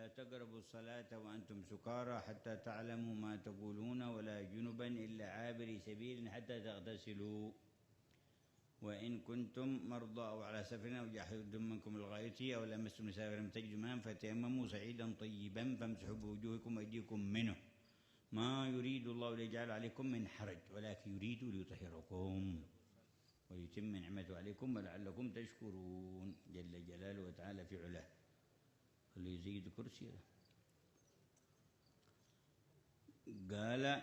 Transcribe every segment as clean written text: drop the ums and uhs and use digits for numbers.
لا تقربوا الصلاة وأنتم سكارى حتى تعلموا ما تقولون ولا جنبا إلا عابري سبيل حتى تغتسلوا وإن كنتم مرضى أو على سفر أو جاء أحد منكم الغائط أو لمستم النساء فلم تجدوا ماء فتيمموا صعيدا طيبا فامسحوا بوجوهكم وأيديكم منه ما يريد الله ليجعل عليكم من حرج ولكن يريد ليطهركم ويتم نعمته عليكم ولعلكم تشكرون جل جلاله وتعالى في علاه وليزيد كرسيه. قال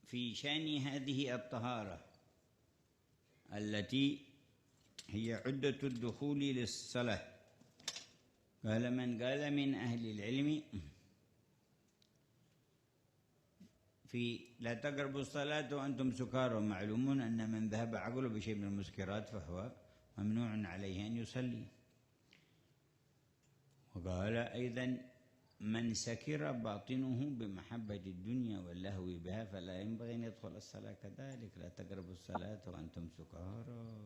في شأن هذه الطهارة التي هي عدة الدخول للصلاة، قال من قال من أهل العلم في لا تقربوا الصلاة وأنتم سكارى، معلوم أن من ذهب عقله بشيء من المسكرات فهو ممنوع عليه أن يصلي. وقال أيضا من سكر باطنه بمحبة الدنيا واللهو بها فلا ينبغي أن يدخل الصلاة كذلك. لا تقربوا الصلاة وأنتم سكارى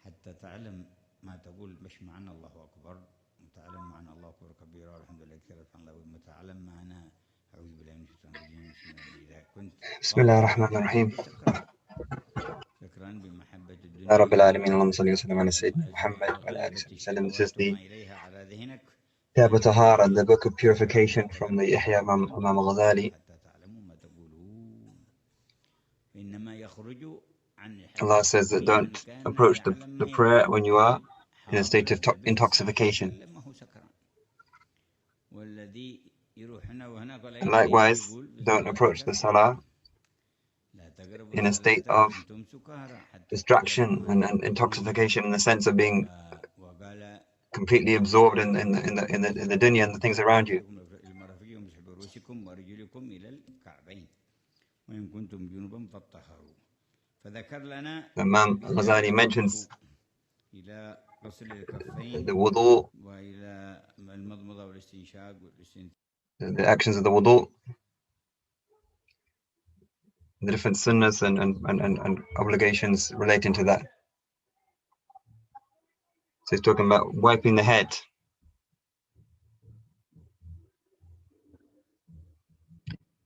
حتى تعلم ما تقول، مش معنى الله أكبر، متعلم معنى الله أكبر كبيرا والحمد لله كثيرا سبحان الله، متعلم معنى أعوذ بالله من الشيطان الرجيم. إذا كنت بسم الله الرحمن الرحيم. سكران بمحبة الدنيا يا رب العالمين، اللهم صل وسلم على سيدنا محمد وعلى آله وسلم. This is the Kitab al-Tahara, the book of purification from the Ihya Imam al-Ghazali. Allah says that don't approach the prayer when you are in a state of intoxication. And likewise, don't approach the Salah in a state of distraction and intoxication, in the sense of being completely absorbed in the dunya and the things around you. Imam Ghazali mentions the wudu, the actions of the wudu, the different sunnahs and obligations relating to that. So he's talking about wiping the head.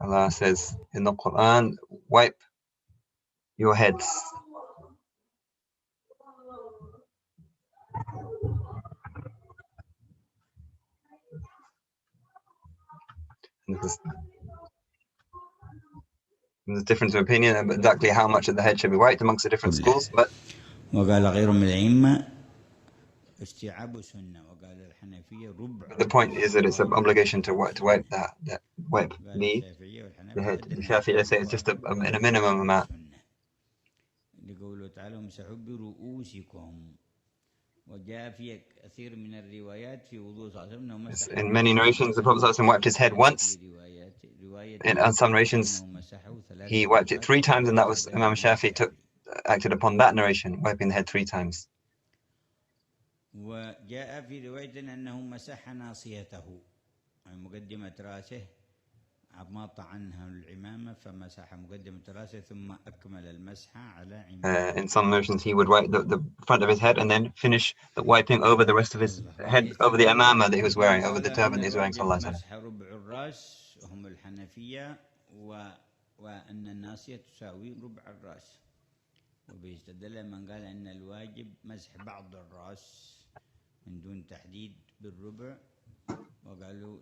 Allah says in the Quran, wipe your heads. And there's a difference of opinion about exactly how much of the head should be wiped amongst the different schools, but the point is that it's an obligation to wipe that wipe the head. The Shafi'i say it's just in a minimum amount. In many narrations, the Prophet wiped his head once. In some narrations, he wiped it 3 times, and that was Imam Shafi'i acted upon that narration, wiping the head 3 times. وجاء في رواية أنه مسح ناصيته مقدمة رأسه عماط عنها العمامة فمسح مقدمة رأسه ثم أكمل المسح على عمامة. In some versions he would wipe the front of his head and then finish the wiping over the rest of his head, over the imama that he was wearing, over the turban that he was wearing, sallallahu alaihi wasallam. مسح ربع الرأس وهم الحنفية وأن الناصية تساوي ربع الرأس، وبيستدل من قال أن الواجب مسح بعض الرأس من دون تحديد بالربع، وقالوا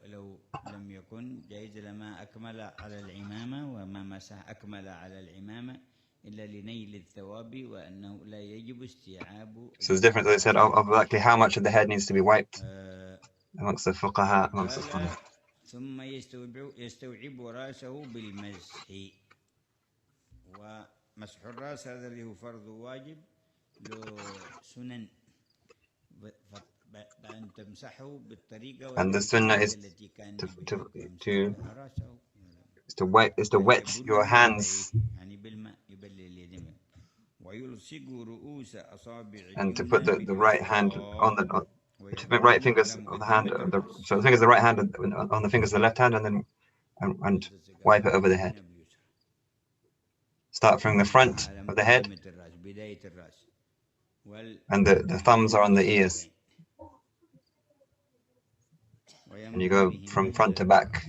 لو لم يكن جائز لما أكمل على العمامة وما مسح أكمل على العمامة إلا لنيل الثواب وأنه لا يجب استيعاب. So it's different, as I said, of exactly how much of the head needs to be wiped amongst the fuqaha, amongst the scholars. ثم يستوعب رأسه بالمسح، ومسح الرأس هذا اللي هو فرض واجب له سنن. And the sunnah is to wet your hands and to put the right hand on the right fingers on the hand, so the fingers of the right hand on the fingers of the left hand, and then and wipe it over the head. Start from the front of the head, and the thumbs are on the ears. and you go from front to back.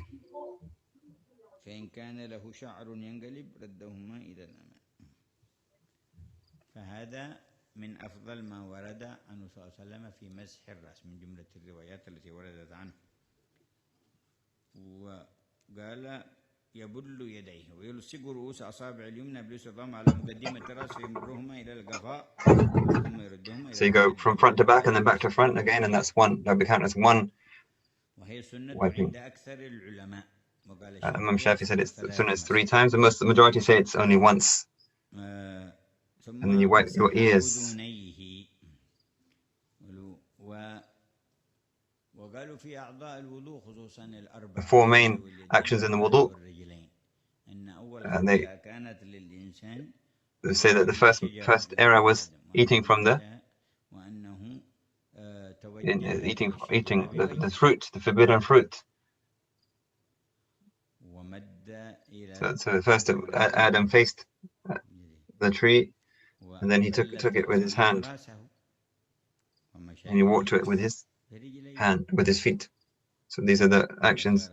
فإن كان له شعر ينقلب ردهما إلى الأمام. فهذا من أفضل ما ورد عنه صلى الله عليه وسلم في مسح الرأس من جملة الروايات التي وردت عنه. وقال يبل يديه ويلصق رؤوس أصابع اليمنى باليسرى على مقدمة الرأس ويمرهما إلى القفاء ثم يردهما إلى. So you go from front to back and then back to front again, and that's one. That becounts as one وهي سنة wiping. عند أكثر العلماء. Imam Shafi said it's sunnah is 3 times. The majority say it's only once. And then you wipe your ears. The 4 main actions in the wudu. And they say that the first error was eating from the the fruit, the forbidden fruit. So first Adam faced the tree, and then he took it with his hand, and he walked to it with his hand, with his feet. So these are the actions.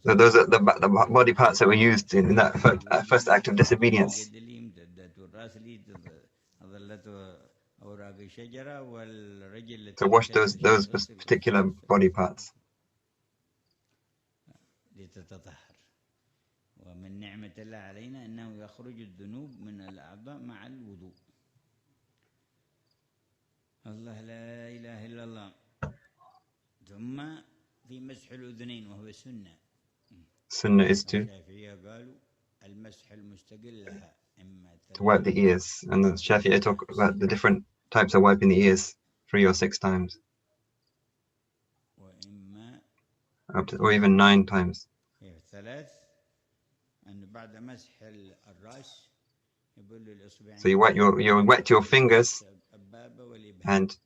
So those are the body parts that were used in that first act of disobedience. To wash those particular body parts. ومن نعمة الله علينا أنه يخرج الذنوب من الأعضاء مع الوضوء. الله لا إله إلا الله. ثم في مسح الأذنين وهو سنة. Sunnah is to wipe the ears, and the Shafi'i talk about the different types of wiping the ears, 3 or 6 times, or even 9 times. So you wet your fingers, and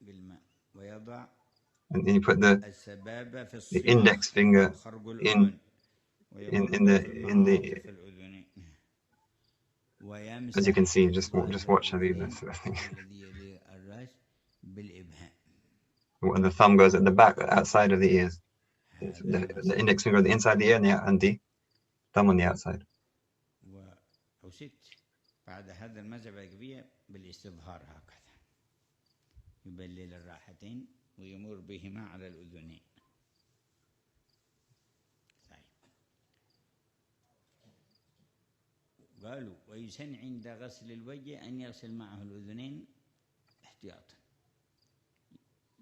then you put the index finger in the as you can see, just watch Habib. And the thumb goes at the back, outside of the ears. The index finger on the inside of the ear, and the thumb on the outside. بعد هذا المذهب الكبير بالاستظهار هكذا يبلل الراحتين ويمر بهما على الأذنين. قالوا ويسن عند غسل الوجه أن يغسل معه الأذنين احتياطا.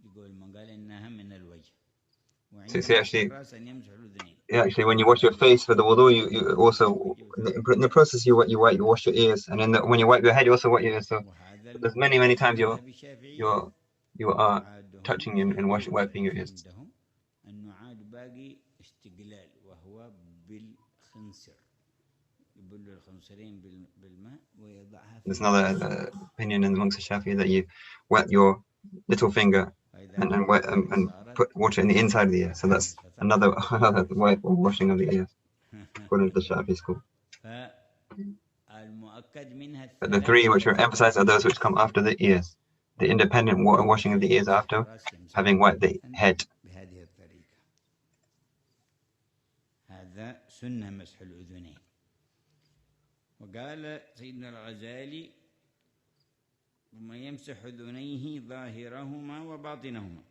يقول من قال إنها من الوجه. Actually, when you wash your face for the wudu, you also in the process you wash your ears, and when you wipe your head, you also wipe your ears. So there's many times you are touching and wiping your ears. There's another opinion in amongst the Shafi that you wet your little finger and put water in the inside of the ear. So that's another way of washing of the ears, according to the Shafi school. But the 3 which are emphasized are those which come after the ears. The independent washing of the ears after having wiped the head. هذا سنة مسح الأذنين. وقال سيدنا الغزالي ثم يمسح أذنيه ظاهرهما وباطنهما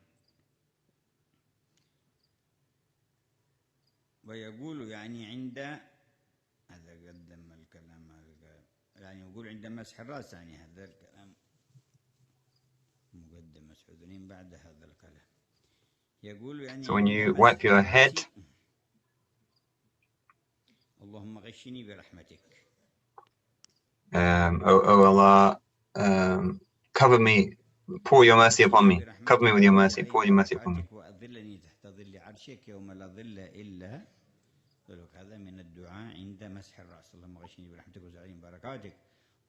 ويقول يعني عند هذا قدم الكلام يعني يقول عند مسح الرأس يعني هذا الكلام مقدم مسح الأذنين بعد هذا الكلام يقول يعني So when you wipe your head, اللهم غشني برحمتك. Oh Allah, cover me, pour your mercy upon me. Cover me with your mercy, pour your mercy upon me. وأظلني تحت ظل عرشك يوم لا ظل إلا ظلك. هذا من الدعاء عند مسح الرأس. اللهم غشني برحمتك وسعي بركاتك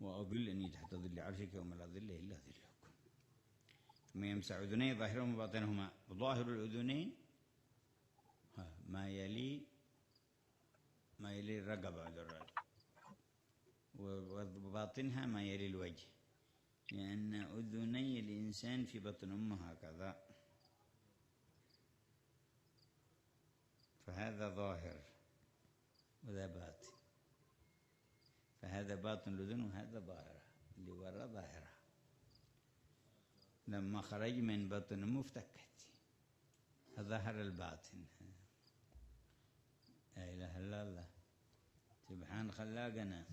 وأظلني تحت ظل عرشك يوم لا ظل إلا ظلك. ثم يمسح أذنيه ظاهرهما وباطنهما. ظاهر الأذنين ما يلي الرقبة وباطنها ما يلي الوجه، لأن أذني الإنسان في بطن أمه هكذا. فهذا ظاهر وذا باطن، فهذا باطن الأذن وهذا ظاهرة، اللي ورا ظاهرة. لما خرج من بطن أمه افتكت، ظهر الباطن. لا إله إلا الله، سبحان خلاقنا.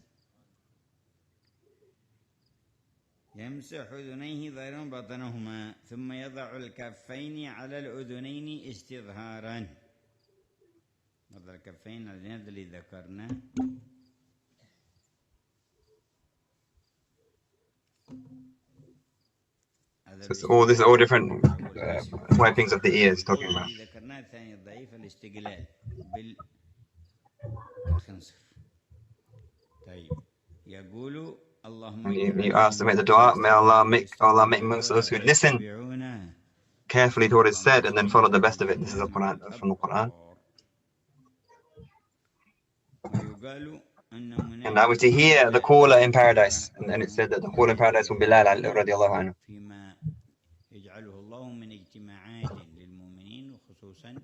يمسح أذنيه ظاهرا باطنهما ثم يضع الكفين على الأذنين استظهارا. وضع الكفين على الأذنين اللي ذكرناه. So this is all different wipings of the ears talking about. ذكرناه الثاني الضعيف الاستقلال بالخنصر. طيب يقول اللهم you ask to make the dua, may Allah make amongst those who listen carefully to what is said and then follow the best of it. This is from the Quran. And now we see here the caller in paradise, and then it said that the caller in paradise will be Bilal radiallahu anhu. يجعله الله من اجتماعات للمؤمنين وخصوصا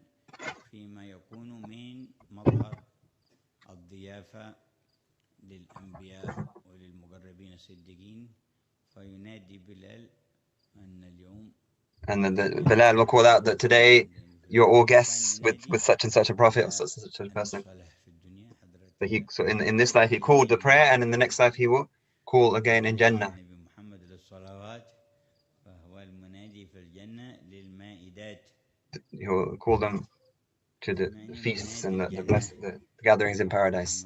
فيما يكون من مظهر الضيافة للأنبياء وللمقربين الصديقين، فينادي بلال أن اليوم. And then Bilal will call out that today you're all guests with such and such a prophet or such and such a person. So in this life he called the prayer, and in the next life he will call again in Jannah. He will call them to the feasts and the gatherings in paradise.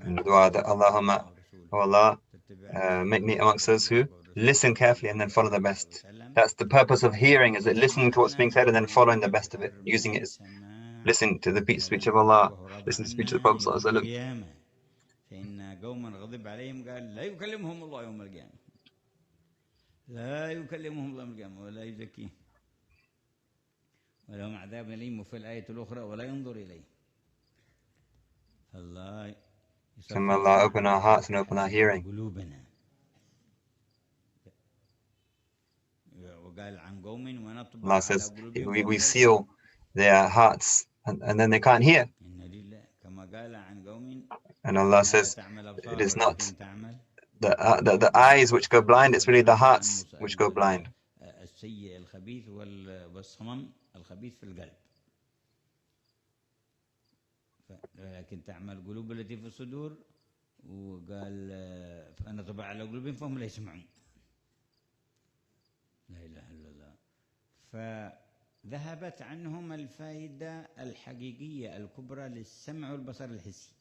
And the dua that Allahumma, oh Allah, make me amongst those who listen carefully and then follow the best. That's the purpose of hearing, is that listening to what's being said and then following the best of it, using it as listening to the speech of Allah, listening to the speech of the Prophet sallallahu alaihi wasallam. فإن قوما غضب عليهم قال لا يكلمهم الله يوم القيامة، لا يكلمهم الله يوم القيامة ولا يزكيهم ولهم عذاب أليم، وفي الآية الأخرى ولا ينظر إليهم. الله May Allah open our hearts and open our hearing. قلوبنا. وقال عن قوم ونطبع Allah says we seal their hearts and then they can't hear. And Allah says it is not the eyes which go blind, it's really the hearts which go blind. لكن تعمل قلوب التي في الصدور، وقال فأنا طبع على قلوبهم فهم لا يسمعون. لا إله إلا الله. فذهبت عنهم الفائدة الحقيقية الكبرى للسمع والبصر الحسي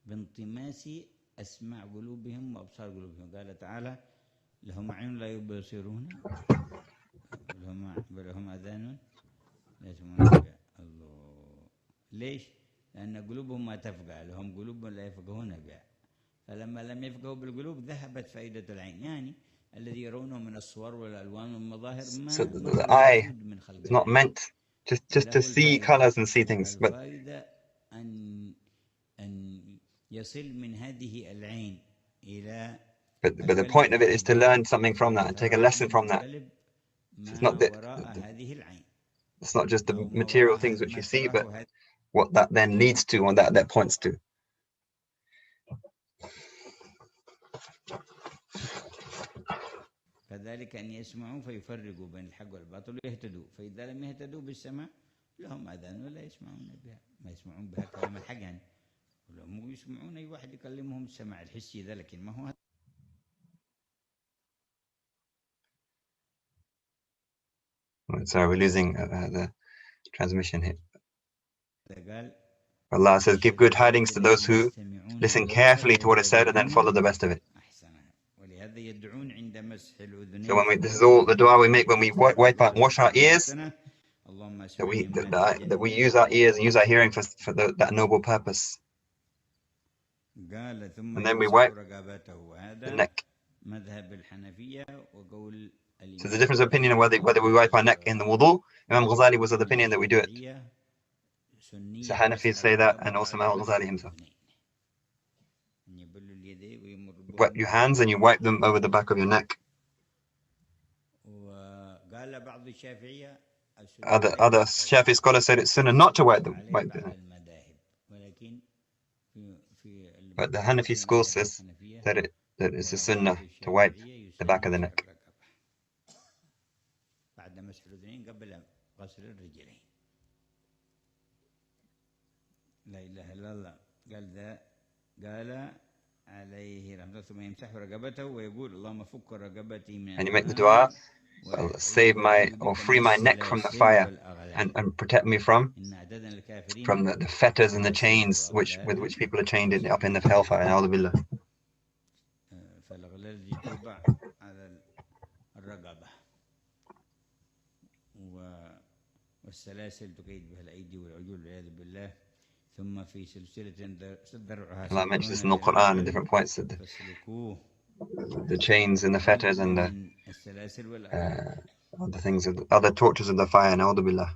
بانطماس أسماع قلوبهم وأبصار قلوبهم. قال تعالى لهم أعين لا يبصرون لهم أذان لا يسمعون بها. الله. ليش؟ لأن قلوبهم ما تفقه، لهم قلوب لا يفقهون بها، فلما لم يفقهوا بالقلوب ذهبت فائدة العين. يعني الذي يرونه من الصور والألوان والمظاهر ما So the eye is not meant just to see colors and see things, but أن يصل من هذه العين إلى but the point of it is to learn something from that and take a lesson from that. It's not it's not just the material things which you see, but what that then leads to and that points to. كذلك أن يسمعوا فيفرقوا بين الحق والباطل ويهتدوا، فإذا لم يهتدوا بالسمع لهم أذان ولا يسمعون بها، ما يسمعون بها كلام الحق يعني، ولهم يسمعون أي واحد يكلمهم السمع الحسي ذا، لكن ما هو. Sorry, we're losing the transmission here. Allah says, give good tidings to those who listen carefully to what is said and then follow the best of it. So this is all the dua we make when we wash our ears, that we use our ears and use our hearing for that noble purpose. And then we wipe the neck. So the difference of opinion on whether we wipe our neck in the wudu, Imam Ghazali was of the opinion that we do it. So Hanafis say that, and also Imam Ghazali himself. wet your hands and you wipe them over the back of your neck. Other Shafi scholars said it's sunnah not to wipe them. But the Hanafi school says that it's a sunnah to wipe the back of the neck. And you make the dua, save or free my neck from the fire and protect me from the fetters and the chains with which people are chained up in the hellfire. Na'udhu billah. Allah mentions this in the Quran in different points, that the chains and the fetters and the other tortures of the fire. Na'udhu billah.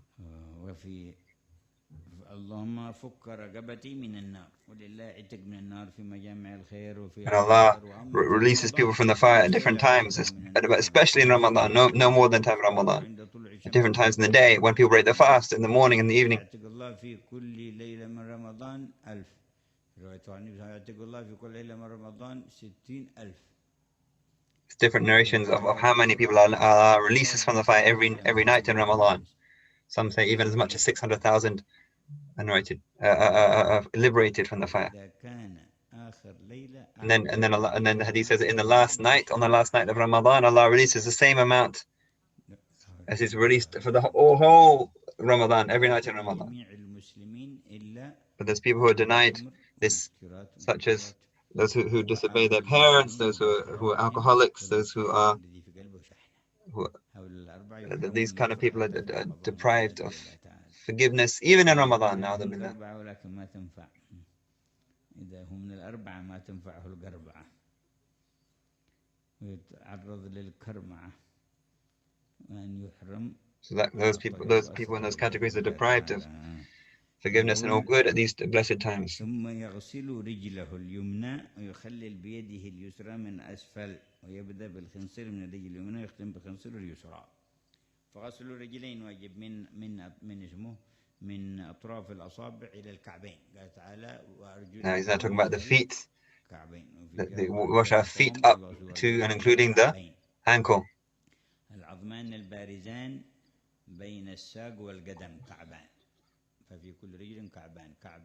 And Allah releases people from the fire at different times, especially in Ramadan, no more than time of Ramadan. At different times in the day, when people break their fast, in the morning and the evening. It's different narrations of how many people Allah releases from the fire every night in Ramadan. Some say even as much as 600,000 liberated from the fire. And then the hadith says that on the last night of Ramadan, Allah releases the same amount as is released for the whole Ramadan, every night in Ramadan. But there's people who are denied this, such as those who disobey their parents, those who are alcoholics, those who these kind of people are deprived of forgiveness, even in Ramadan. Na'udhu billah. So that those people in those categories are deprived of forgiveness and all good at these blessed times. Now he's now talking about the feet. We wash our feet up to and including the ankle. ففي كل رجل كعبان، كعب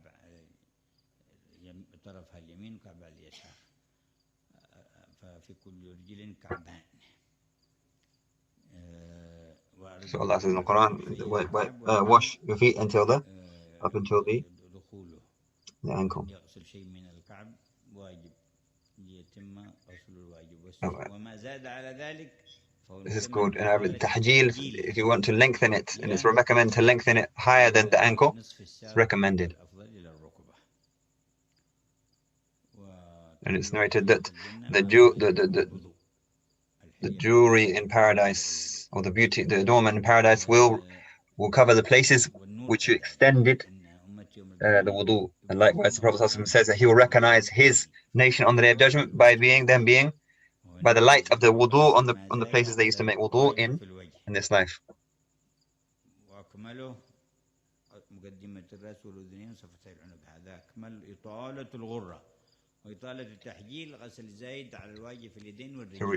طرفها اليمين وكعبها اليسار، ففي كل رجل كعبان. So Allah says in the Quran, wash your feet up until the ankle. This is called tahjeel. If you want to lengthen it, and it's recommended to lengthen it higher than the ankle, it's recommended. And it's narrated that the jewelry in paradise, or the adornment in paradise will cover the places which you extended the wudu. And likewise, the Prophet says that he will recognize his nation on the Day of Judgment by by the light of the wudu on the places they used to make wudu in this life.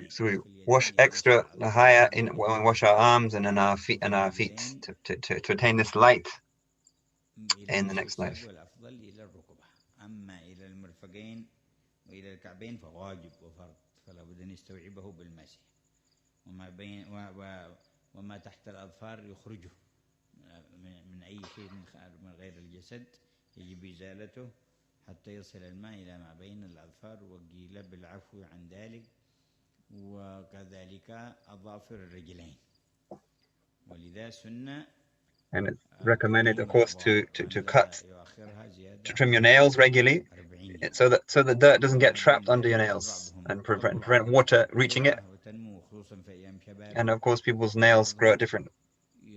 So we wash extra higher when we wash our arms and our feet to attain this light in the next life. فلا بد أن يستوعبه بالمسح وما تحت الأظفار يخرجه من أي شيء من غير الجسد يجب إزالته حتى يصل الماء إلى ما بين الأظفار وقيل بالعفو عن ذلك وكذلك أظافر الرجلين ولذا سنة. And it's recommended, of course, to trim your nails regularly, so that the dirt doesn't get trapped under your nails and prevent water reaching it. And of course, people's nails grow at different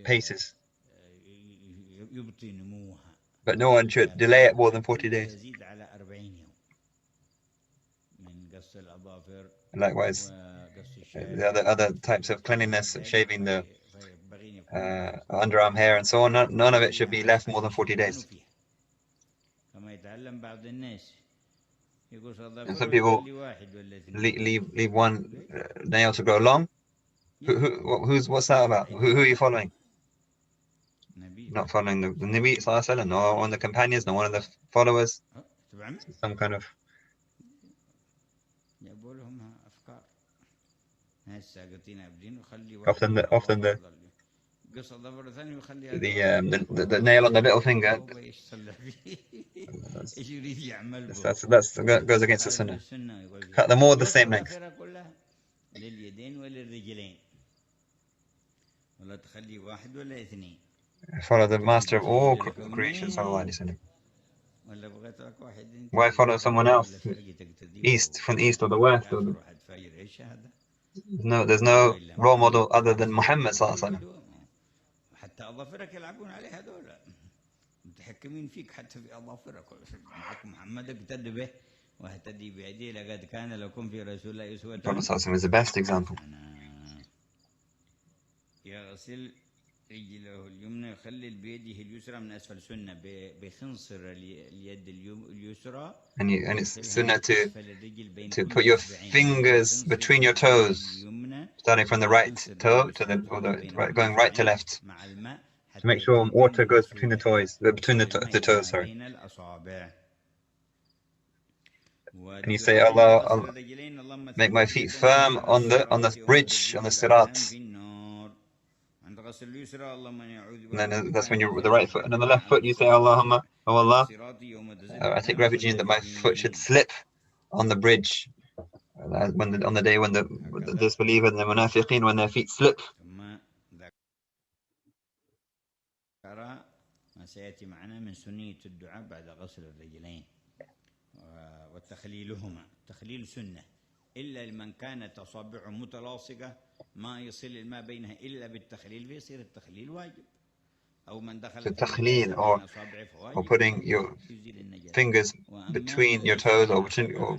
paces, but no one should delay it more than 40 days. Likewise, the other types of cleanliness, shaving the underarm hair and so on, none of it should be left more than 40 days. And some people leave one nail to grow long. What's that about? Who are you following? Not following the Nabi Sallallahu Alaihi Wasallam, no one of the companions, no one of the followers. Some kind of often the nail on the little finger. That goes against the sunnah. Cut them all the same length. Follow the master of all creation, sallallahu alaihi wasallam. Why follow someone else? From the east or the west? No, there's no role model other than Muhammad sallallahu alaihi wasallam. Prophet sallallahu alaihi wasallam is the best example. رجله اليمنى يخلل بيده اليسرى من أسفل سنة بخنصر اليد اليسرى. And it's sunnah to put your fingers between your toes, starting from the right toe to going right to left, to make sure water goes between the toes. Sorry. And you say, Allah, make my feet firm on the bridge, on the sirat. And then that's when you're with the right foot, and on the left foot you say, Allahumma, oh Allah, I take refuge in that my foot should slip on the bridge on the day when the disbeliever and the munafiqeen, when their feet slip. إلا لمن كانت أصابعه متلاصقة ما يصل الماء بينها إلا بالتخليل فيصير التخليل واجب أو من دخل التخليل or putting your fingers between your toes or to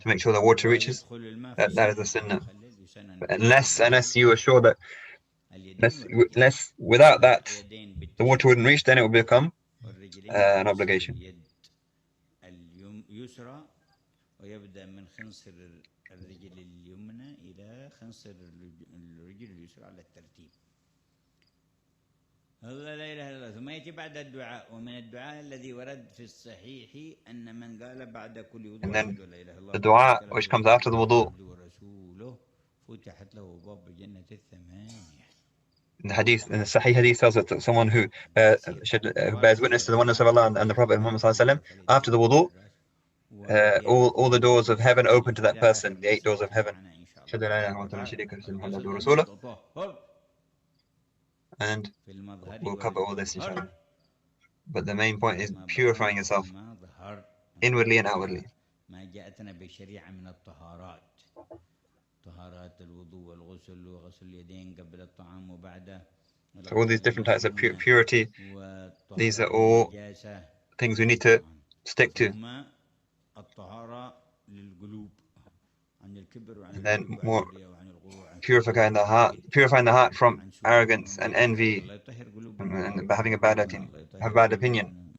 make sure the water reaches, that is a sunnah. Unless you are sure that without that the water wouldn't reach, then it will become an obligation. ويبدأ من خنصر الرجل اليمنى إلى خنصر الرجل اليسرى على الترتيب. الله لا إله إلا الله. ثم يأتي بعد الدعاء، ومن الدعاء الذي ورد في الصحيح أن من قال بعد كل وضوء لا إله إلا الله. The dua which comes after the wudu. فتحت له باب الجنة الثمانية. In the Sahih hadith tells us that someone who bears witness to the oneness of Allah and the Prophet Muhammad sallallahu alaihi wasallam after the wudu, all the doors of heaven open to that person, the 8 doors of heaven. And we'll cover all this inshallah. But the main point is purifying yourself inwardly and outwardly. So all these different types of purity, these are all things we need to stick to. And then more purifying the heart from arrogance and envy and having a bad opinion.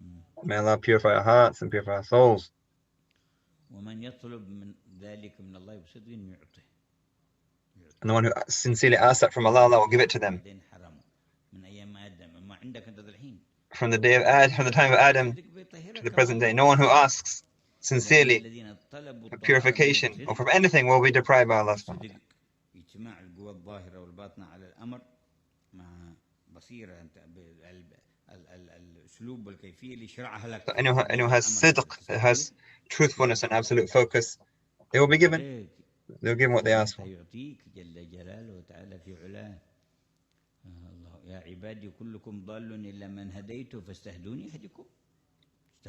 May Allah purify our hearts and purify our souls. And the one who sincerely asks that from Allah, Allah will give it to them. From the time of Adam to the present day, no one who asks sincerely for purification or from anything will be deprived by Allah. So anyone who has sidq, has truthfulness and absolute focus, they will be given. They'll give what they ask for.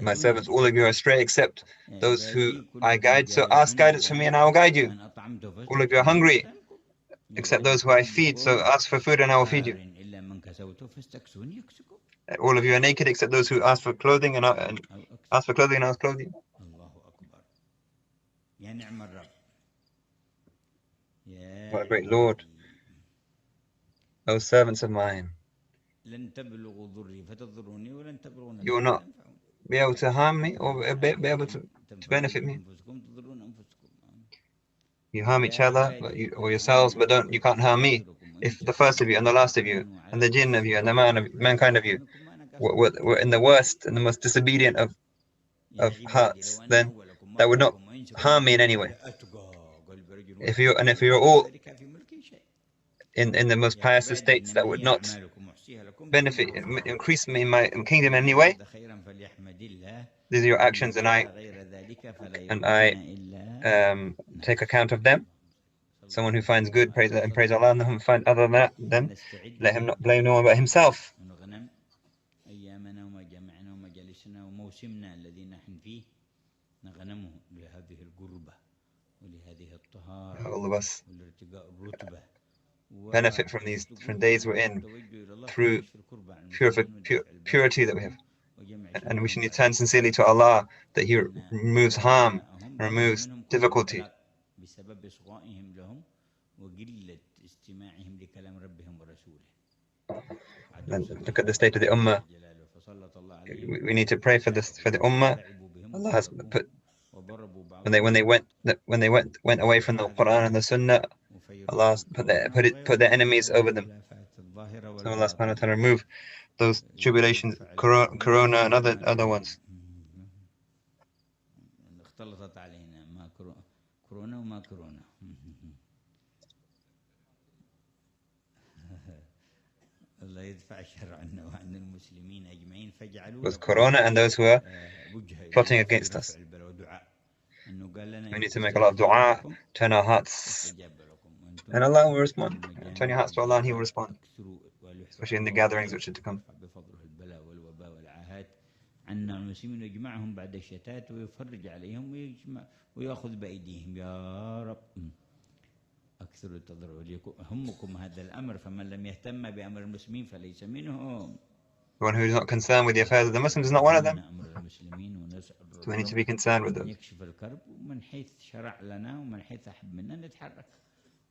My servants, all of you are astray except those who I guide, so ask guidance from me and I will guide you. All of you are hungry except those who I feed, so ask for food and I will feed you. All of you are naked except those who ask for clothing and ask for clothing and I will clothe you. What a great Lord. O servants of mine, you will not be able to harm me or be able to benefit me. You harm each other or yourselves, but you can't harm me. If the first of you and the last of you and the jinn of you and the mankind of you were in the worst and the most disobedient of hearts, then that would not harm me in any way. If you're all in the most pious states, that would not benefit, increase me in my kingdom in any way. These are your actions, and I take account of them. Someone who finds good, praise Allah, and who find other than that, then let him not blame no one but himself. All of us benefit from days we're in through purity that we have. And we should need to turn sincerely to Allah that He removes harm, removes difficulty. Then look at the state of the Ummah. We need to pray for the Ummah. Allah has put when they went away from the Quran and the Sunnah, Allah put their enemies over them. So Allah subhanahu wa ta'ala remove those tribulations, corona and other ones. With corona and those who are plotting against us. We need to make a lot of dua, turn our hearts, and Allah will respond. Turn your hearts to Allah and He will respond, especially in the gatherings which are to come. The one who is not concerned with the affairs of the Muslims is not one of them. So we need to be concerned with them.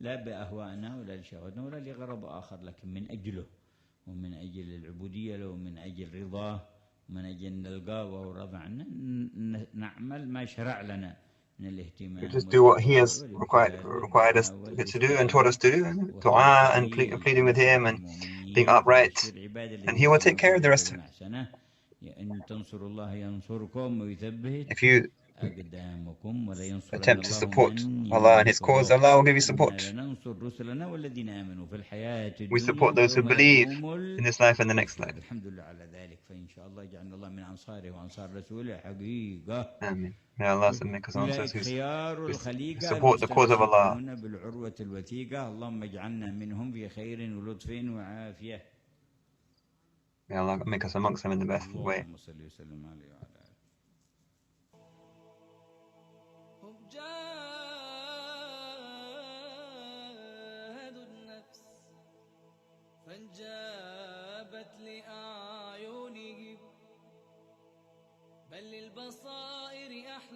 لا بأهوائنا ولا لشهوتنا ولا لغرض آخر لكن من أجله ومن أجل العبودية له ومن أجل رضاه ومن أجل نلقاه وهو راضي عنا نعمل ما شرع لنا من الاهتمام. Just do what He has required us to do and taught us to do, dua and pleading with Him and being upright, and He will take care of the rest of it. If you attempt to support Allah and His cause, Allah will give you support. We support those who believe in this life and the next life. Amen. May Allah make us answer who support the cause of Allah. May Allah make us amongst them in the best way.